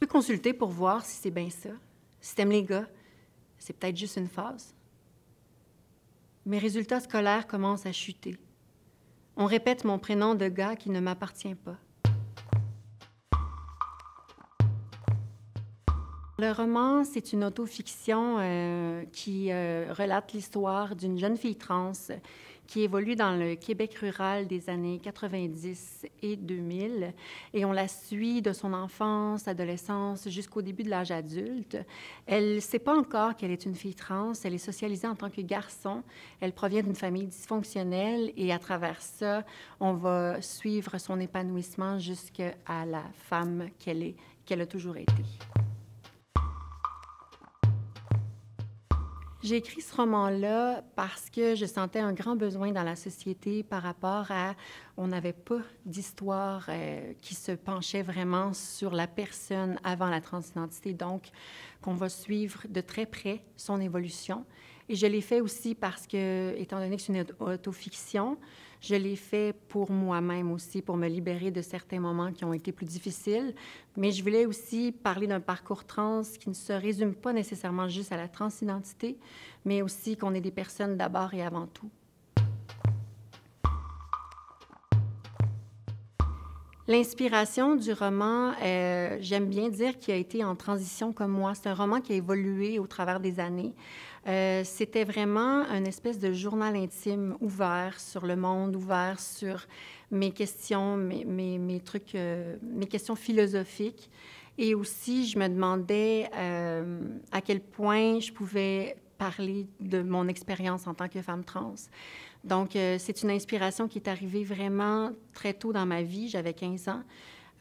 peux consulter pour voir si c'est bien ça. Si t'aimes les gars, c'est peut-être juste une phase. Mes résultats scolaires commencent à chuter. On répète mon prénom de gars qui ne m'appartient pas. Le roman, c'est une autofiction qui relate l'histoire d'une jeune fille trans qui évolue dans le Québec rural des années 90 et 2000. Et on la suit de son enfance, adolescence, jusqu'au début de l'âge adulte. Elle ne sait pas encore qu'elle est une fille trans. Elle est socialisée en tant que garçon. Elle provient d'une famille dysfonctionnelle et à travers ça, on va suivre son épanouissement jusqu'à la femme qu'elle a toujours été. J'ai écrit ce roman-là parce que je sentais un grand besoin dans la société par rapport à... On n'avait pas d'histoire qui se penchait vraiment sur la personne avant la transidentité, donc qu'on va suivre de très près son évolution. Et je l'ai fait aussi parce que, étant donné que c'est une autofiction, je l'ai fait pour moi-même aussi, pour me libérer de certains moments qui ont été plus difficiles. Mais je voulais aussi parler d'un parcours trans qui ne se résume pas nécessairement juste à la transidentité, mais aussi qu'on est des personnes d'abord et avant tout. L'inspiration du roman, j'aime bien dire qu'il a été en transition comme moi. C'est un roman qui a évolué au travers des années. C'était vraiment une espèce de journal intime ouvert sur le monde, ouvert sur mes questions, mes trucs, mes questions philosophiques. Et aussi, je me demandais à quel point je pouvais parler de mon expérience en tant que femme trans. Donc, c'est une inspiration qui est arrivée vraiment très tôt dans ma vie. J'avais 15 ans.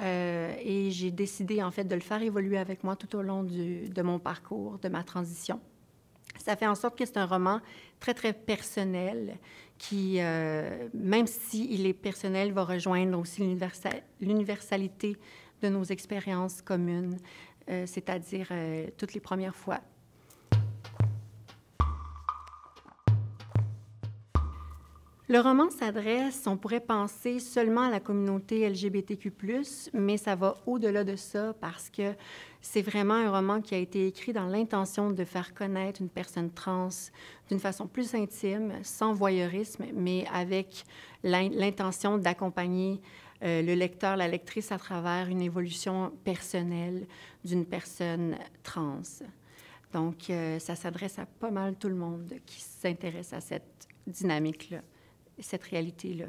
Et j'ai décidé, en fait, de le faire évoluer avec moi tout au long de mon parcours, de ma transition. Ça fait en sorte que c'est un roman très, très personnel qui, même s'il est personnel, va rejoindre aussi l'universalité de nos expériences communes, c'est-à-dire toutes les premières fois. Le roman s'adresse, on pourrait penser, seulement à la communauté LGBTQ+, mais ça va au-delà de ça parce que c'est vraiment un roman qui a été écrit dans l'intention de faire connaître une personne trans d'une façon plus intime, sans voyeurisme, mais avec l'intention d'accompagner le lecteur, la lectrice à travers une évolution personnelle d'une personne trans. Donc, ça s'adresse à pas mal tout le monde qui s'intéresse à cette dynamique-là. Cette réalité-là.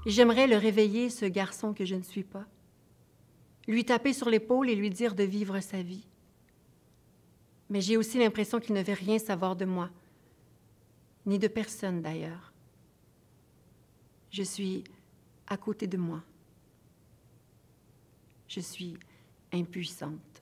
J'aimerais le réveiller, ce garçon que je ne suis pas, lui taper sur l'épaule et lui dire de vivre sa vie. Mais j'ai aussi l'impression qu'il ne veut rien savoir de moi, ni de personne d'ailleurs. Je suis à côté de moi. Je suis impuissante.